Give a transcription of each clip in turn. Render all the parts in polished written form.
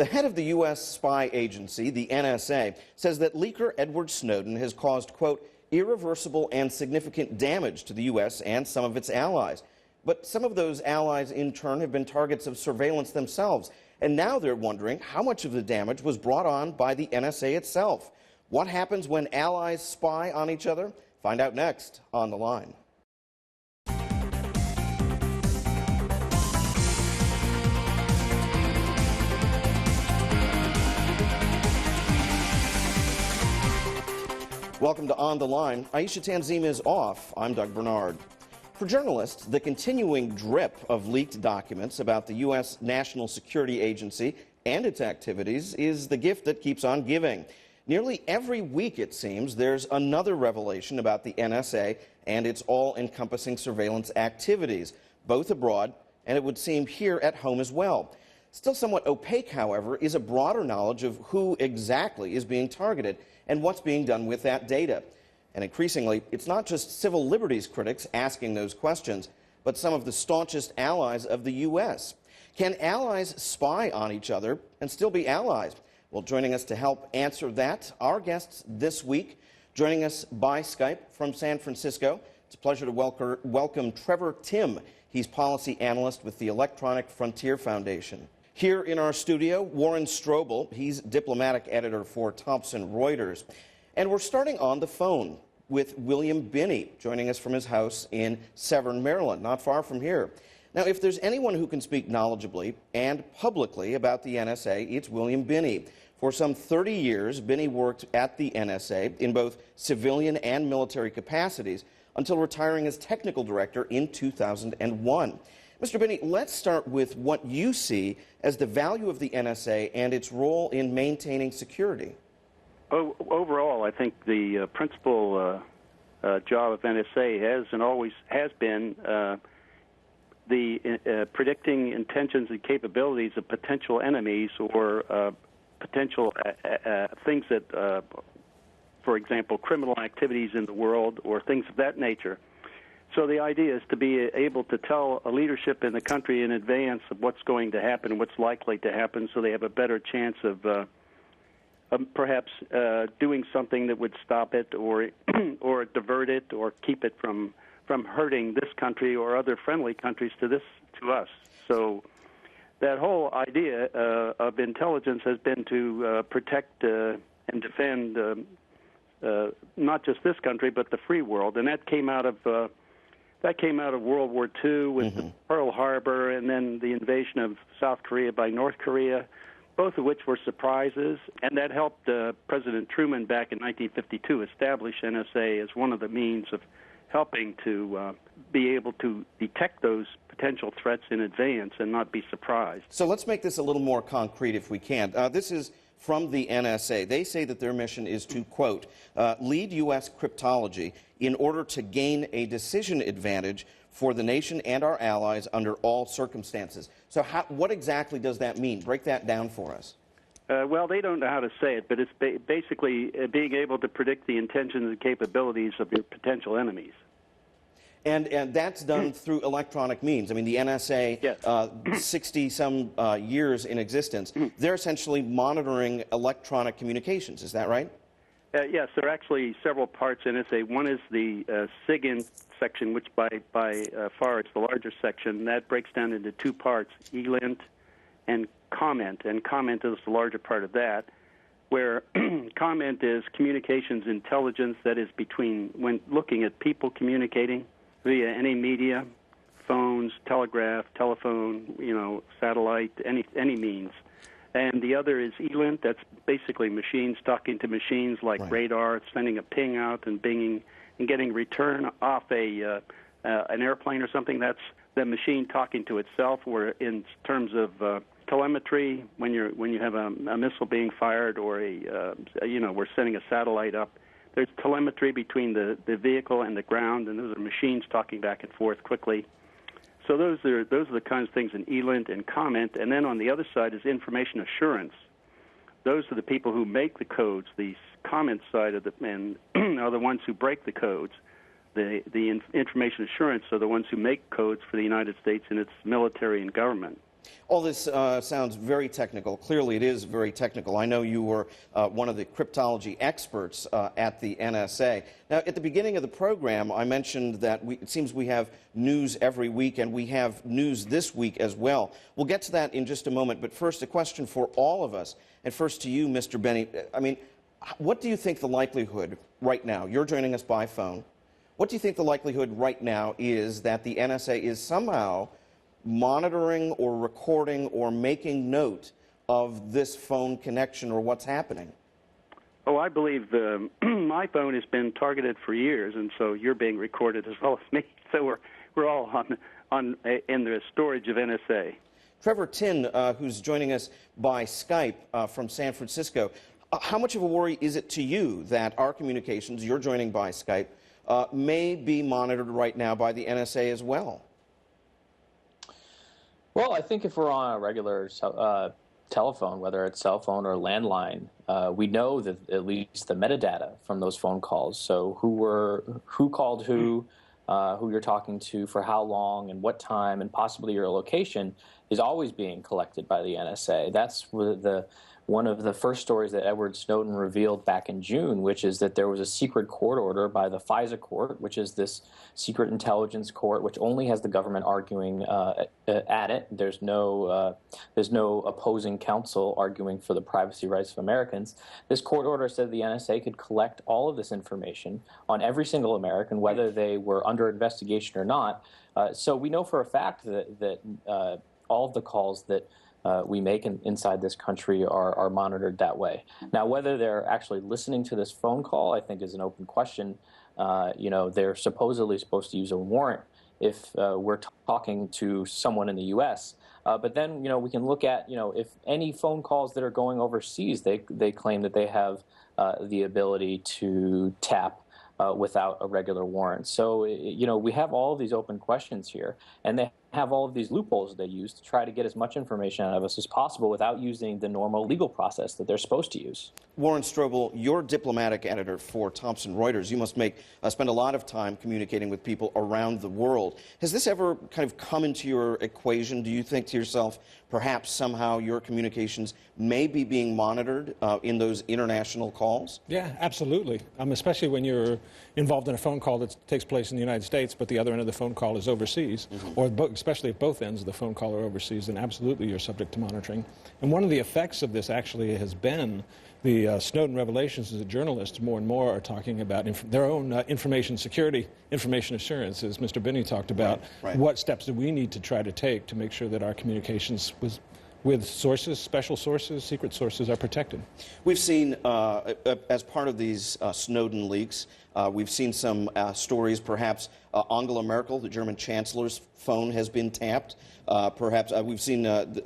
The head of the U.S. spy agency, the NSA, says that leaker Edward Snowden has caused, quote, irreversible and significant damage to the U.S. and some of its allies. But some of those allies, in turn, have been targets of surveillance themselves. And now they're wondering how much of the damage was brought on by the NSA itself. What happens when allies spy on each other? Find out next on The Line. Welcome to On the Line. Aisha Tanzim is off. I'm Doug Bernard. For journalists, the continuing drip of leaked documents about the U.S. National Security Agency and its activities is the gift that keeps on giving. Nearly every week, it seems, there's another revelation about the NSA and its all-encompassing surveillance activities, both abroad and it would seem here at home as well. Still somewhat opaque, however, is a broader knowledge of who exactly is being targeted and what's being done with that data. And increasingly, it's not just civil liberties critics asking those questions, but some of the staunchest allies of the U.S. Can allies spy on each other and still be allies? Well, joining us to help answer that, our guests this week, joining us by Skype from San Francisco. It's a pleasure to welcome Trevor Timm. He's policy analyst with the Electronic Frontier Foundation. Here in our studio, Warren Strobel. He's diplomatic editor for Thomson Reuters. And we're starting on the phone with William Binney, joining us from his house in Severn, Maryland, not far from here. Now, if there's anyone who can speak knowledgeably and publicly about the NSA, it's William Binney. For some 30 years, Binney worked at the NSA in both civilian and military capacities until retiring as technical director in 2001. Mr. Binney, let's start with what you see as the value of the NSA and its role in maintaining security. Overall, I think the principal job of NSA has and always has been predicting intentions and capabilities of potential enemies or potential things that, for example, criminal activities in the world or things of that nature. So the idea is to be able to tell a leadership in the country in advance of what's going to happen and what's likely to happen, so they have a better chance of perhaps doing something that would stop it or or divert it or keep it from hurting this country or other friendly countries to us. So that whole idea of intelligence has been to protect and defend not just this country but the free world, and that came out of World War II with the Pearl Harbor and then the invasion of South Korea by North Korea, both of which were surprises, and that helped President Truman back in 1952 establish NSA as one of the means of helping to be able to detect those potential threats in advance and not be surprised. So let's make this a little more concrete if we can. This is from the NSA. They say that their mission is to, quote, lead U.S. cryptology in order to gain a decision advantage for the nation and our allies under all circumstances. So what exactly does that mean? Break that down for us. Well, they don't know how to say it, but it's basically being able to predict the intentions and capabilities of your potential enemies. And that's done through electronic means. I mean, the NSA, yes. 60-some years in existence, they're essentially monitoring electronic communications. Is that right? Yes, there are actually several parts in NSA. One is the SIGINT section, which by far is the largest section. That breaks down into two parts, ELINT and COMMENT. And COMMENT is the larger part of that, where COMMENT is communications intelligence, that is between when looking at people communicating via any media, phones, telegraph, telephone, satellite, any means. And the other is ELINT. That's basically machines talking to machines like radar. It's sending a ping out and pinging and getting return off an airplane or something. That's the machine talking to itself. Or in terms of telemetry, when you have a missile being fired or we're sending a satellite up. There's telemetry between the vehicle and the ground, and those are machines talking back and forth quickly. So those are the kinds of things in ELINT and COMMENT. And then on the other side is information assurance. Those are the people who make the codes. The COMMENT side of the men are the ones who break the codes. The information assurance are the ones who make codes for the United States and its military and government. All this sounds very technical. Clearly, it is very technical. I know you were one of the cryptology experts at the NSA. Now, at the beginning of the program, I mentioned that it seems we have news every week, and we have news this week as well. We'll get to that in just a moment, but first, a question for all of us. And first to you, Mr. Binney. I mean, what do you think the likelihood right now, you're joining us by phone, what do you think the likelihood right now is that the NSA is somehow monitoring or recording or making note of this phone connection or what's happening? Oh, I believe my phone has been targeted for years, and so you're being recorded as well as me. So we're all in the storage of NSA. Trevor Timm, who's joining us by Skype from San Francisco, how much of a worry is it to you that our communications, you're joining by Skype, may be monitored right now by the NSA as well? Well, I think if we're on a regular telephone, whether it's cell phone or landline, we know that at least the metadata from those phone calls, so who called who you're talking to, for how long and what time, and possibly your location, is always being collected by the NSA. That's one of the first stories that Edward Snowden revealed back in June, which is that there was a secret court order by the FISA court, which is this secret intelligence court, which only has the government arguing at it. There's no opposing counsel arguing for the privacy rights of Americans. This court order said the NSA could collect all of this information on every single American, whether they were under investigation or not. So we know for a fact that all of the calls that we make inside this country are monitored that way. Now, whether they're actually listening to this phone call, I think, is an open question. They're supposedly supposed to use a warrant if we're talking to someone in the U.S. But then, we can look at, if any phone calls that are going overseas, they claim that they have the ability to tap without a regular warrant. So, we have all of these open questions here, and they have all of these loopholes they use to try to get as much information out of us as possible without using the normal legal process that they're supposed to use. Warren Strobel, you're diplomatic editor for Thomson Reuters. You must spend a lot of time communicating with people around the world. Has this ever kind of come into your equation? Do you think to yourself, perhaps somehow your communications may be being monitored in those international calls? Yeah, absolutely. Especially when you're involved in a phone call that takes place in the United States, but the other end of the phone call is overseas, or especially if both ends of the phone call are overseas, then absolutely you're subject to monitoring. And one of the effects of this actually has been the Snowden revelations. As journalists more and more are talking about their own information security, information assurance, as Mr. Binney talked about. Right. What steps do we need to try to take to make sure that our communications with sources, special sources, secret sources, are protected? We've seen, as part of these Snowden leaks, we've seen some stories, perhaps Angela Merkel, the German chancellor's phone has been tapped. Perhaps we've seen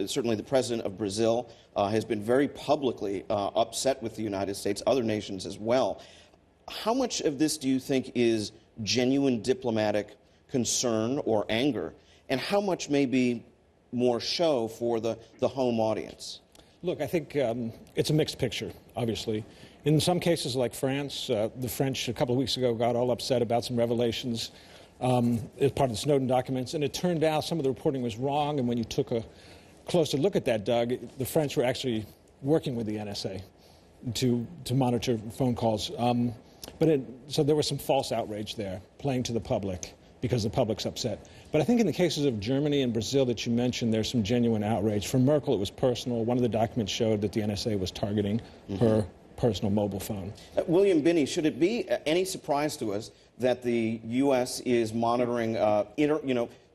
certainly the president of Brazil has been very publicly upset with the United States, other nations as well. How much of this do you think is genuine diplomatic concern or anger, and how much may be more show for the home audience? Look, I think it's a mixed picture, obviously. In some cases, like France, the French a couple of weeks ago got all upset about some revelations as part of the Snowden documents, and it turned out some of the reporting was wrong, and when you took a closer look at that, Doug, the French were actually working with the NSA to monitor phone calls. So there was some false outrage there, playing to the public, because the public's upset. But I think in the cases of Germany and Brazil that you mentioned, there's some genuine outrage. For Merkel, it was personal. One of the documents showed that the NSA was targeting her personal mobile phone. William Binney, should it be any surprise to us that the U.S. is monitoring,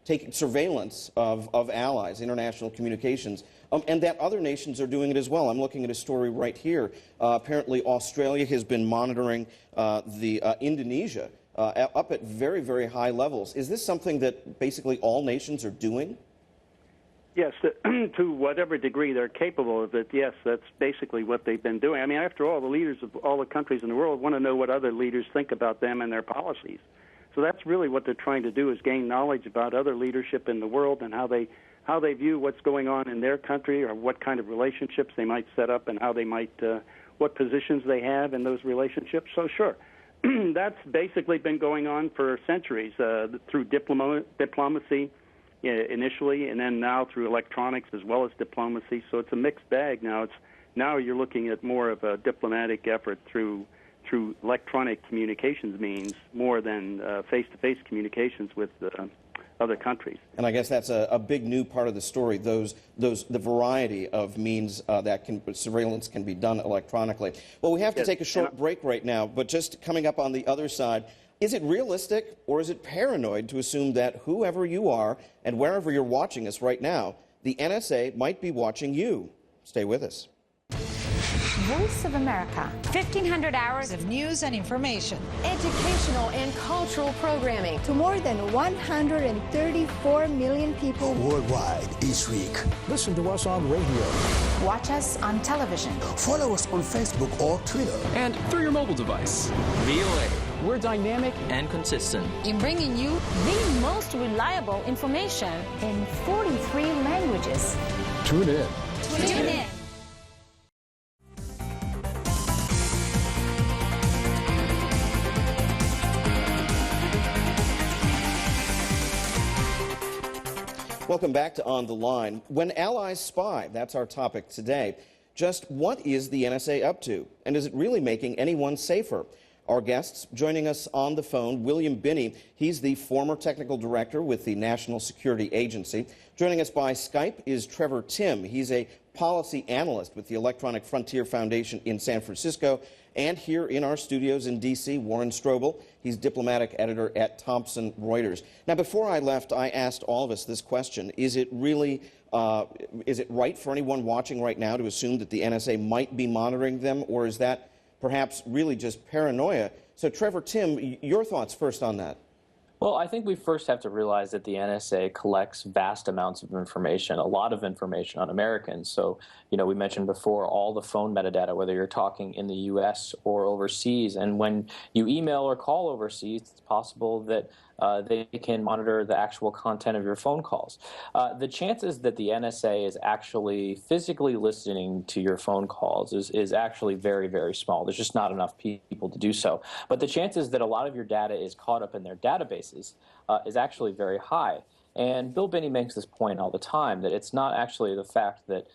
taking surveillance of allies, international communications, and that other nations are doing it as well? I'm looking at a story right here. Apparently, Australia has been monitoring Indonesia up at very, very high levels. Is this something that basically all nations are doing? Yes, to whatever degree they're capable of it, yes, that's basically what they've been doing. I mean, after all, the leaders of all the countries in the world want to know what other leaders think about them and their policies. So that's really what they're trying to do, is gain knowledge about other leadership in the world and how they view what's going on in their country, or what kind of relationships they might set up, and how they might, what positions they have in those relationships. So sure, that's basically been going on for centuries through diplomacy, initially, and then now through electronics as well as diplomacy. So it's a mixed bag now. Now you're looking at more of a diplomatic effort through electronic communications means more than face-to-face communications with other countries. And I guess that's a big new part of the story, the variety of means that surveillance can be done electronically. Well, we have to take a short break right now, but just coming up on the other side, is it realistic or is it paranoid to assume that whoever you are and wherever you're watching us right now, the NSA might be watching you? Stay with us. Voice of America. 1,500 hours of news and information. Educational and cultural programming to more than 134 million people worldwide each week. Listen to us on radio. Watch us on television. Follow us on Facebook or Twitter. And through your mobile device. VOA. We're dynamic and consistent in bringing you the most reliable information in 43 languages. Tune in. Tune in. Welcome back to On the Line. When Allies spy, that's our topic today. Just what is the NSA up to? And is it really making anyone safer? Our guests joining us on the phone, William Binney. He's the former technical director with the National Security Agency. Joining us by Skype is Trevor Timm. He's a policy analyst with the Electronic Frontier Foundation in San Francisco. And here in our studios in D.C., Warren Strobel. He's diplomatic editor at Thomson Reuters. Now, before I left, I asked all of us this question. Is it really, is it right for anyone watching right now to assume that the NSA might be monitoring them, or is that perhaps really just paranoia? So, Trevor Timm, your thoughts first on that. Well, I think we first have to realize that the NSA collects vast amounts of information, a lot of information on Americans. So, we mentioned before all the phone metadata, whether you're talking in the U.S. or overseas. And when you email or call overseas, it's possible that they can monitor the actual content of your phone calls. The chances that the NSA is actually physically listening to your phone calls is actually very, very small. There's just not enough people to do so. But the chances that a lot of your data is caught up in their databases is actually very high. And Bill Binney makes this point all the time, that it's not actually the fact that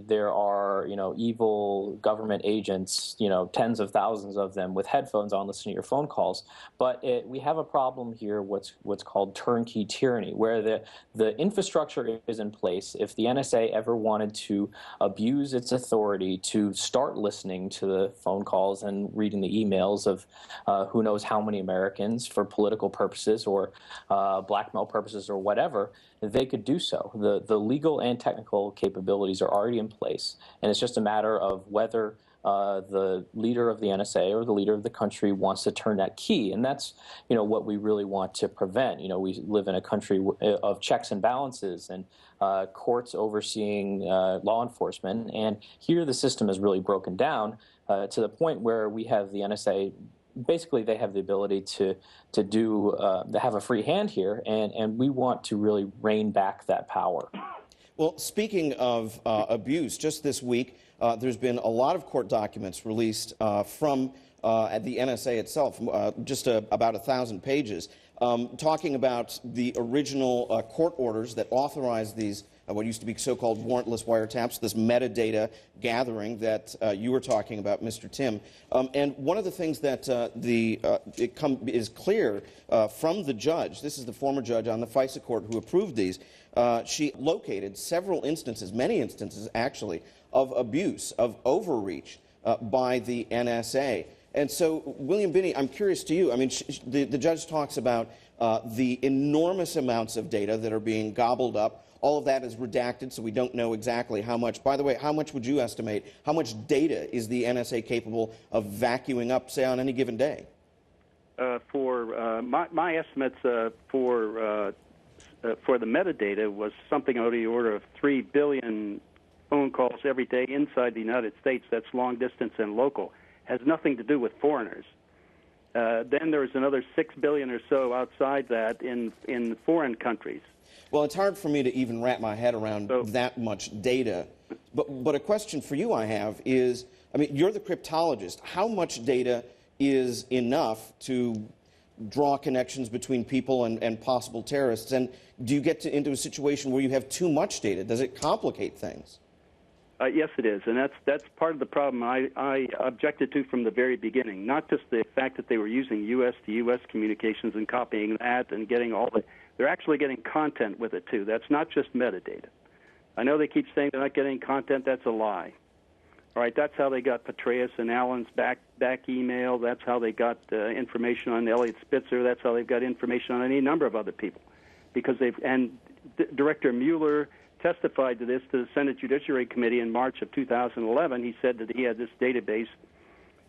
there are, evil government agents, tens of thousands of them with headphones on listening to your phone calls. But we have a problem here, what's called turnkey tyranny, where the infrastructure is in place. If the NSA ever wanted to abuse its authority to start listening to the phone calls and reading the emails of who knows how many Americans for political purposes or blackmail purposes or whatever, they could do so. The legal and technical capabilities are already in place, and it's just a matter of whether the leader of the NSA or the leader of the country wants to turn that key, and that's what we really want to prevent. We live in a country of checks and balances and courts overseeing law enforcement, and here the system is really broken down to the point where we have the NSA. Basically, they have the ability to have a free hand here, and we want to really rein back that power. Well, speaking of abuse, just this week, there's been a lot of court documents released from the NSA itself, just about 1,000 pages, talking about the original court orders that authorized these what used to be so-called warrantless wiretaps, this metadata gathering that you were talking about, Mr. Timm. And one of the things that is clear from the judge, this is the former judge on the FISA court who approved these, she located several instances, many instances actually, of abuse, of overreach by the NSA. And so, William Binney, I'm curious to you. I mean, the judge talks about the enormous amounts of data that are being gobbled up. All of that is redacted, so we don't know exactly how much. By the way, how much would you estimate? How much data is the NSA capable of vacuuming up, say, on any given day? My estimates for the metadata was something on the order of 3 billion phone calls every day inside the United States. That's long distance and local. Has nothing to do with foreigners. Then there's another 6 billion or so outside that in foreign countries. Well, it's hard for me to even wrap my head around that much data. But a question for you I have is, I mean, you're the cryptologist. How much data is enough to draw connections between people and possible terrorists? And do you get into a situation where you have too much data? Does it complicate things? Yes, it is, and that's part of the problem I objected to from the very beginning. Not just the fact that they were using U.S. to U.S. communications and copying that and getting all the. They're actually getting content with it too. That's not just metadata. I know they keep saying they're not getting content. That's a lie. All right, that's how they got Petraeus and Allen's back email. That's how they got information on Elliot Spitzer. That's how they've got information on any number of other people, because Director Mueller testified to this to the Senate Judiciary Committee in March of 2011. He said that he had this database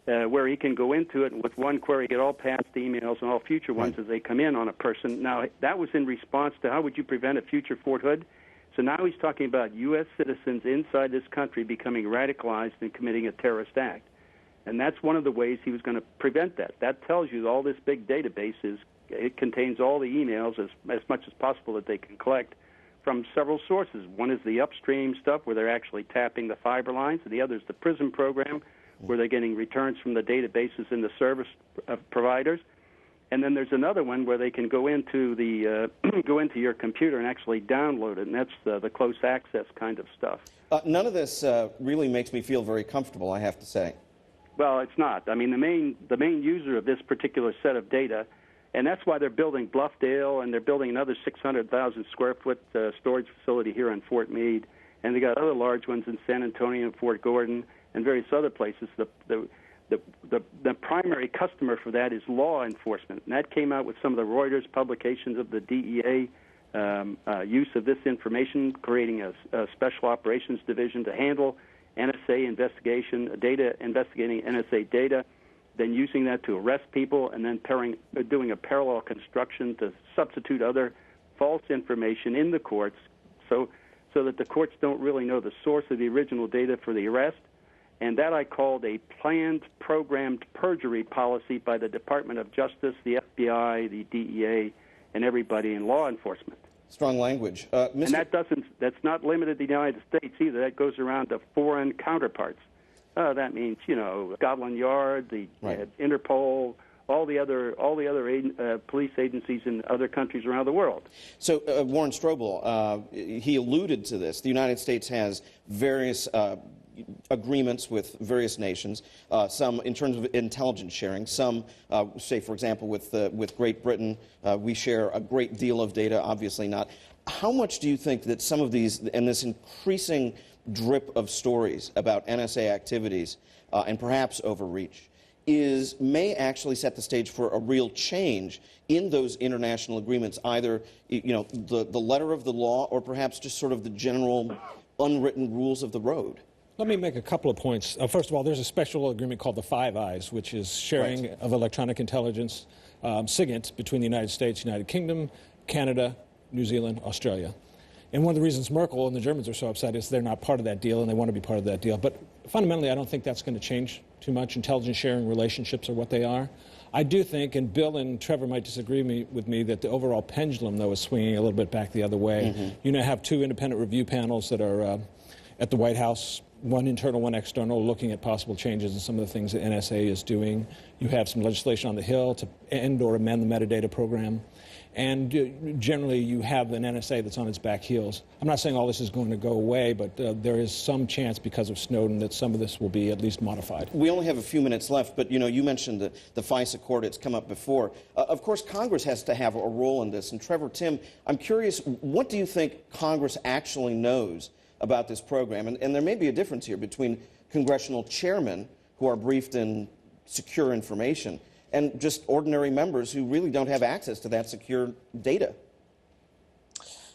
where he can go into it, and with one query get all past emails and all future ones as they come in on a person. Now, that was in response to how would you prevent a future Fort Hood? So now he's talking about U.S. citizens inside this country becoming radicalized and committing a terrorist act. And that's one of the ways he was going to prevent that. That tells you that all this big database it contains all the emails as much as possible that they can collect from several sources. One is the upstream stuff where they're actually tapping the fiber lines, and the other is the PRISM program where they're getting returns from the databases and the service providers. And then there's another one where they can go into the go into your computer and actually download it, and that's the close access kind of stuff. None of this really makes me feel very comfortable, I have to say. Well, it's not. I mean, the main user of this particular set of data, and that's why they're building Bluffdale, and they're building another 600,000 square foot storage facility here in Fort Meade, and they got other large ones in San Antonio and Fort Gordon and various other places. The primary customer for that is law enforcement, and that came out with some of the Reuters publications of the DEA use of this information, creating a special operations division to handle NSA investigating NSA data, then using that to arrest people, and then doing a parallel construction to substitute other false information in the courts so that the courts don't really know the source of the original data for the arrest. And that I called a planned, programmed perjury policy by the Department of Justice, the FBI, the DEA, and everybody in law enforcement. Strong language. And that's not limited to the United States either. That goes around to foreign counterparts. That means, Scotland Yard, the Interpol, all the other police agencies in other countries around the world. So, Warren Strobel, he alluded to this. The United States has various agreements with various nations, some in terms of intelligence sharing, some, say, for example, with Great Britain, we share a great deal of data, obviously not. How much do you think that some of these, and this increasing drip of stories about NSA activities and perhaps overreach, may actually set the stage for a real change in those international agreements, either the letter of the law or perhaps just sort of the general unwritten rules of the road? Let me make a couple of points. First of all, there's a special agreement called the Five Eyes, which is sharing of electronic intelligence, SIGINT, between the United States, United Kingdom, Canada, New Zealand, Australia. And one of the reasons Merkel and the Germans are so upset is they're not part of that deal, and they want to be part of that deal. But fundamentally, I don't think that's going to change too much. Intelligence sharing relationships are what they are. I do think, and Bill and Trevor might disagree with me, that the overall pendulum, though, is swinging a little bit back the other way. Mm-hmm. You now have two independent review panels that are at the White House, one internal, one external, looking at possible changes in some of the things that NSA is doing. You have some legislation on the Hill to end or amend the metadata program. And generally, you have an NSA that's on its back heels. I'm not saying all this is going to go away, but there is some chance because of Snowden that some of this will be at least modified. We only have a few minutes left, but you mentioned the FISA court. It's come up before. Of course, Congress has to have a role in this. And Trevor Timm, I'm curious, what do you think Congress actually knows about this program? And there may be a difference here between congressional chairmen who are briefed in secure information and just ordinary members who really don't have access to that secure data.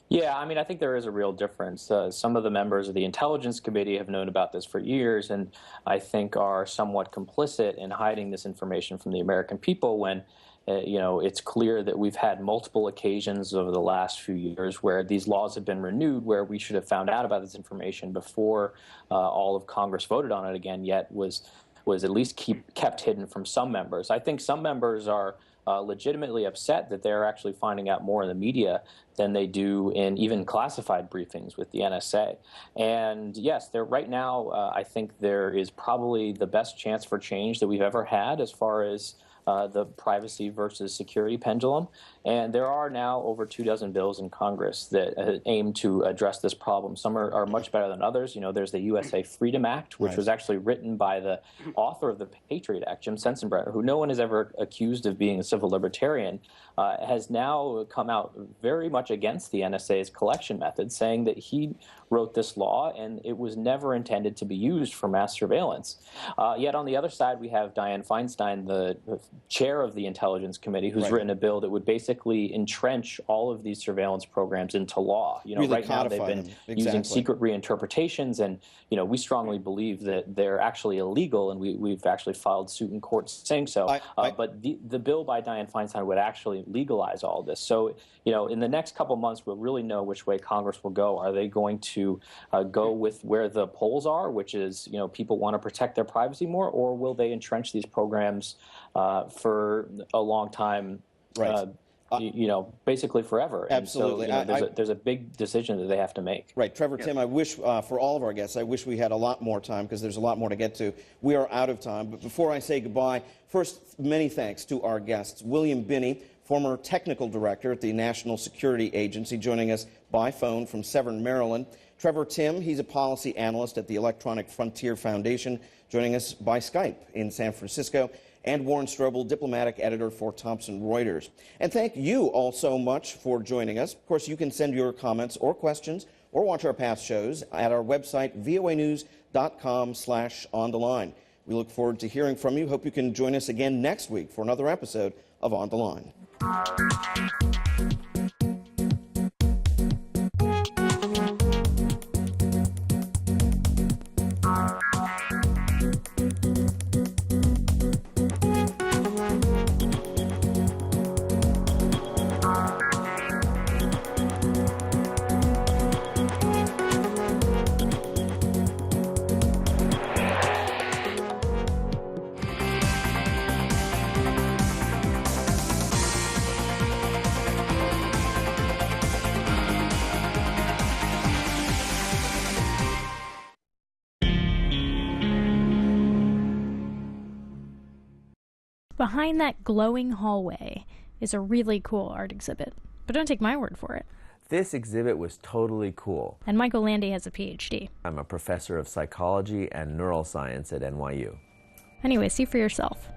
Yeah, I mean, I think there is a real difference. Some of the members of the Intelligence Committee have known about this for years, and I think are somewhat complicit in hiding this information from the American people when it's clear that we've had multiple occasions over the last few years where these laws have been renewed, where we should have found out about this information before all of Congress voted on it again, yet was at least kept hidden from some members. I think some members are legitimately upset that they're actually finding out more in the media than they do in even classified briefings with the NSA. And yes, right now, I think there is probably the best chance for change that we've ever had as far as the privacy versus security pendulum. And there are now over 24 bills in Congress that aim to address this problem. Some are much better than others. You know, there's the USA Freedom Act, which was actually written by the author of the Patriot Act, Jim Sensenbrenner, who no one has ever accused of being a civil libertarian, has now come out very much against the NSA's collection method, saying that he wrote this law and it was never intended to be used for mass surveillance. Yet on the other side, we have Dianne Feinstein, the chair of the Intelligence Committee, who's written a bill that would basically entrench all of these surveillance programs into law. You know, really right now they've been using secret reinterpretations, and you know, we strongly believe that they're actually illegal, and we've actually filed suit in court saying so. But the bill by Dianne Feinstein would actually legalize all of this. So, you know, in the next couple months, we'll really know which way Congress will go. Are they going to go with where the polls are, which is, you know, people want to protect their privacy more, or will they entrench these programs for a long time? You know, basically forever. Absolutely. And so, you know, there's a big decision that they have to make. Right. Trevor Timm, I wish, for all of our guests, I wish we had a lot more time because there's a lot more to get to. We are out of time. But before I say goodbye, first, many thanks to our guests. William Binney, former technical director at the National Security Agency, joining us by phone from Severn, Maryland. Trevor Timm, he's a policy analyst at the Electronic Frontier Foundation, joining us by Skype in San Francisco. And Warren Strobel, diplomatic editor for Thomson Reuters. And thank you all so much for joining us. Of course, you can send your comments or questions or watch our past shows at our website, voanews.com/ontheline. We look forward to hearing from you. Hope you can join us again next week for another episode of On the Line. Behind that glowing hallway is a really cool art exhibit. But don't take my word for it. This exhibit was totally cool. And Michael Landy has a PhD. I'm a professor of psychology and neuroscience at NYU. Anyway, see for yourself.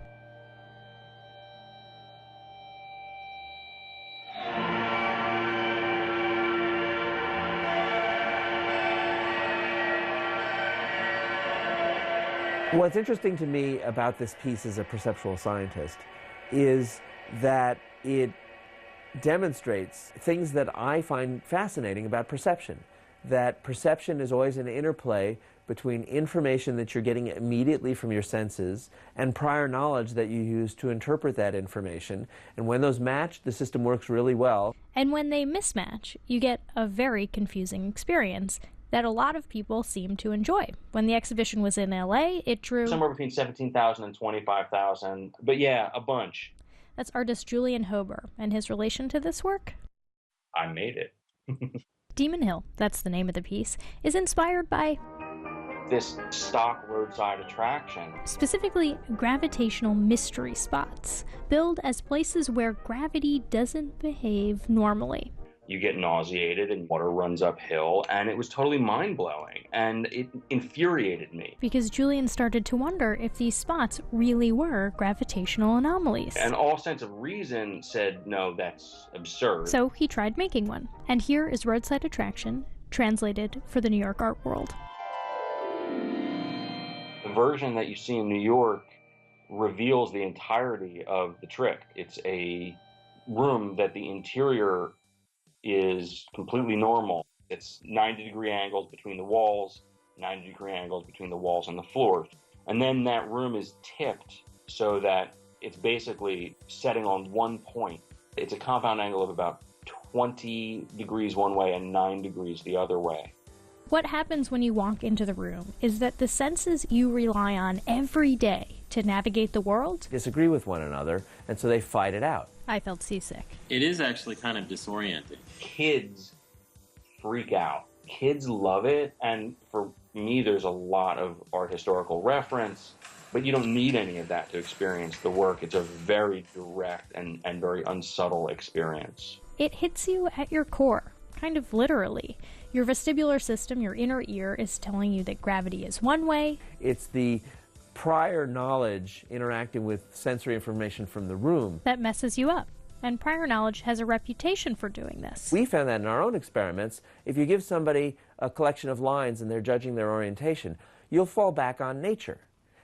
What's interesting to me about this piece as a perceptual scientist is that it demonstrates things that I find fascinating about perception. That perception is always an interplay between information that you're getting immediately from your senses and prior knowledge that you use to interpret that information. And when those match, the system works really well. And when they mismatch, you get a very confusing experience that a lot of people seem to enjoy. When the exhibition was in LA, it drew somewhere between 17,000 and 25,000, but yeah, a bunch. That's artist Julian Hober, and his relation to this work? I made it. Demon Hill, that's the name of the piece, is inspired by this stock roadside attraction. Specifically, gravitational mystery spots, billed as places where gravity doesn't behave normally. You get nauseated and water runs uphill, and it was totally mind-blowing, and it infuriated me. Because Julian started to wonder if these spots really were gravitational anomalies. And all sense of reason said, no, that's absurd. So he tried making one. And here is Roadside Attraction, translated for the New York art world. The version that you see in New York reveals the entirety of the trick. It's a room that the interior is completely normal. It's 90-degree angles between the walls, 90-degree angles between the walls and the floors. And then that room is tipped so that it's basically setting on one point. It's a compound angle of about 20 degrees one way and 9 degrees the other way. What happens when you walk into the room is that the senses you rely on every day to navigate the world disagree with one another, and so they fight it out. I felt seasick. It is actually kind of disorienting. Kids freak out. Kids love it, and for me, there's a lot of art historical reference. But you don't need any of that to experience the work. It's a very direct and very unsubtle experience. It hits you at your core, kind of literally. Your vestibular system, your inner ear, is telling you that gravity is one way. It's the prior knowledge interacting with sensory information from the room that messes you up. And prior knowledge has a reputation for doing this. We found that in our own experiments. If you give somebody a collection of lines and they're judging their orientation, you'll fall back on nature.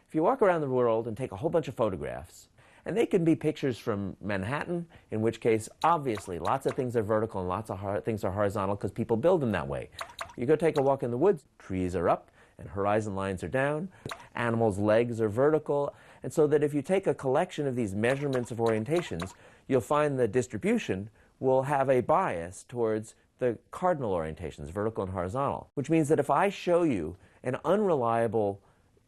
If you walk around the world and take a whole bunch of photographs, and they can be pictures from Manhattan, in which case, obviously, lots of things are vertical and lots of things are horizontal because people build them that way. You go take a walk in the woods, trees are up and horizon lines are down, animals' legs are vertical, and so that if you take a collection of these measurements of orientations, you'll find the distribution will have a bias towards the cardinal orientations, vertical and horizontal, which means that if I show you an unreliable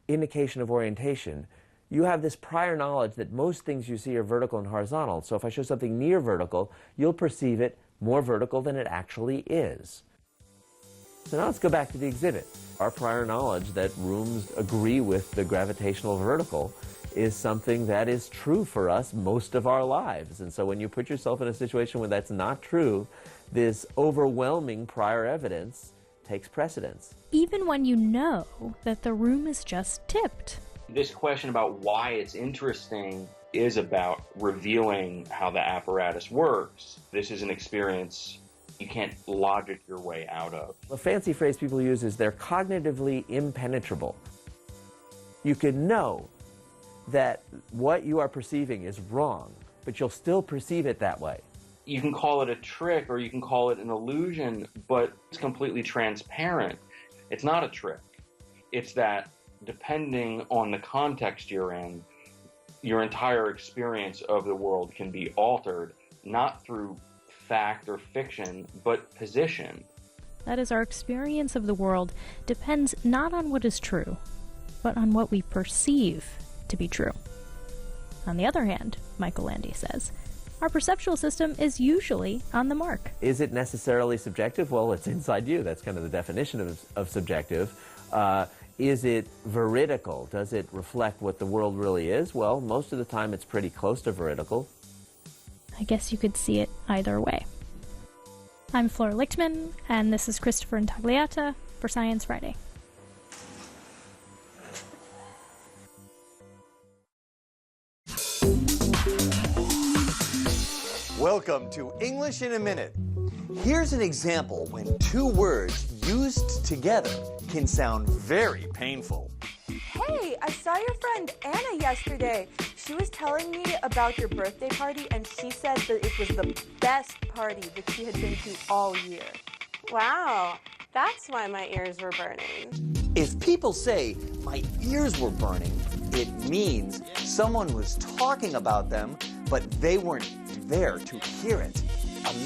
indication of orientation, you have this prior knowledge that most things you see are vertical and horizontal. So if I show something near vertical, you'll perceive it more vertical than it actually is. So now let's go back to the exhibit. Our prior knowledge that rooms agree with the gravitational vertical is something that is true for us most of our lives. And so when you put yourself in a situation where that's not true, this overwhelming prior evidence takes precedence. Even when you know that the room is just tipped. This question about why it's interesting is about revealing how the apparatus works. This is an experience you can't logic your way out of. A fancy phrase people use is they're cognitively impenetrable. You can know that what you are perceiving is wrong, but you'll still perceive it that way. You can call it a trick or you can call it an illusion, but it's completely transparent. It's not a trick. It's that depending on the context you're in, your entire experience of the world can be altered, not through fact or fiction, but position. That is, our experience of the world depends not on what is true, but on what we perceive to be true. On the other hand, Michael Landy says, our perceptual system is usually on the mark. Is it necessarily subjective? Well, it's inside you. That's kind of the definition of subjective. Is it veridical? Does it reflect what the world really is? Well, most of the time it's pretty close to veridical. I guess you could see it either way. I'm Flora Lichtman, and this is Christopher Intagliata for Science Friday. Welcome to English in a Minute. Here's an example when two words used together can sound very painful. Hey, I saw your friend Anna yesterday. She was telling me about your birthday party, and she said that it was the best party that she had been to all year. Wow, that's why my ears were burning. If people say, my ears were burning, it means someone was talking about them, but they weren't there to hear it.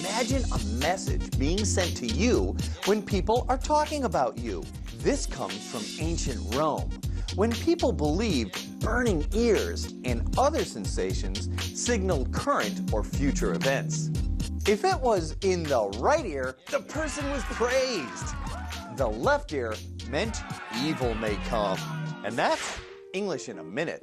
Imagine a message being sent to you when people are talking about you. This comes from ancient Rome, when people believed burning ears and other sensations signaled current or future events. If it was in the right ear, the person was praised. The left ear meant evil may come. And that's English in a Minute.